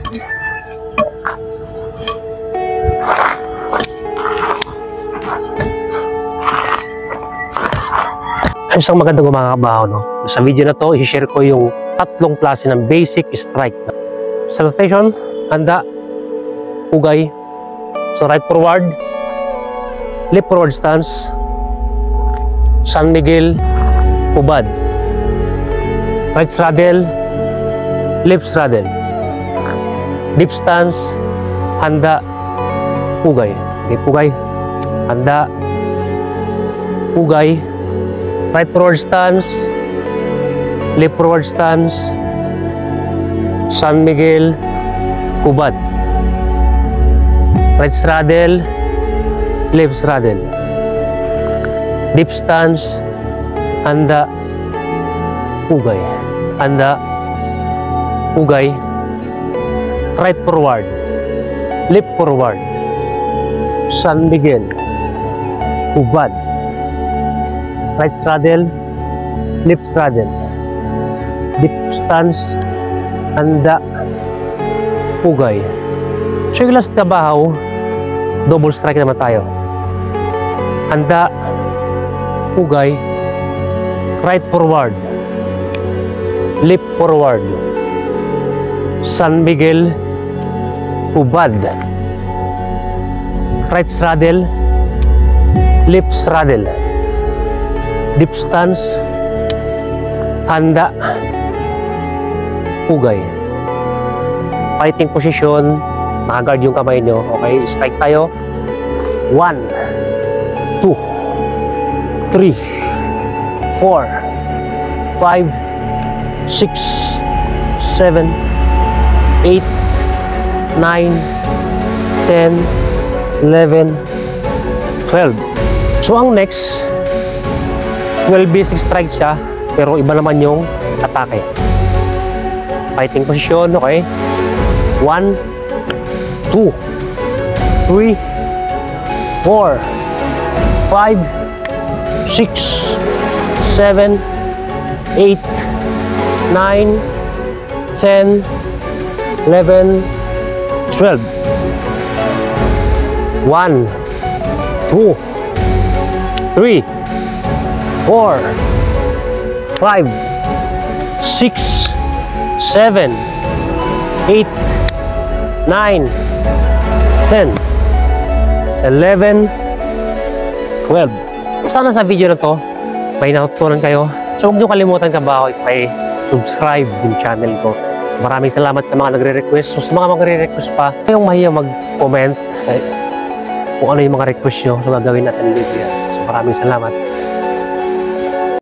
Isang magandang mga kabaho, no? Sa video na to, i-share ko yung tatlong klase ng basic strike. Salutation, handa, pugay. So right forward, left forward stance, San Miguel, hubad. Right straddle, left straddle. Deep stance, handa, pugay. Okay, pugay, handa, pugay. Right forward stance, left forward stance, San Miguel, hubad. Right straddle, left straddle. Deep stance, handa, pugay. Handa, pugay. Right forward, left forward, San Miguel, hubad. Right straddle, left straddle. Deep stance, handa, pugay. So yung last kabahaw, double strike naman tayo. Handa, pugay. Right forward, left forward, San Miguel, hubad. Right straddle, left straddle. Deep stance, handa, pugay. Fighting position, naka-guard yung kamay nyo. Okay, strike tayo. 1, 2, 3, 4, 5, 6, 7, 8, 9, 10, 11, 12. So ang next, 12 basic strike siya, pero iba naman yung atake. Fighting position, okay? 1, 2, 3, 4, 5, 6, 7, 8, 9, 10, 11, 12. 1, 2, 3, 4, 5, 6, 7, 8, 9, 10, 11, 12. Sana sa video na to may natutunan kayo. So huwag niyo kalimutan kabaho i-subscribe yung channel ko. Maraming salamat sa mga nagre-request. So sa mga magre-request pa, kayong mahiya mag-comment kung ano yung mga request nyo. So gagawin natin yung video. So maraming salamat.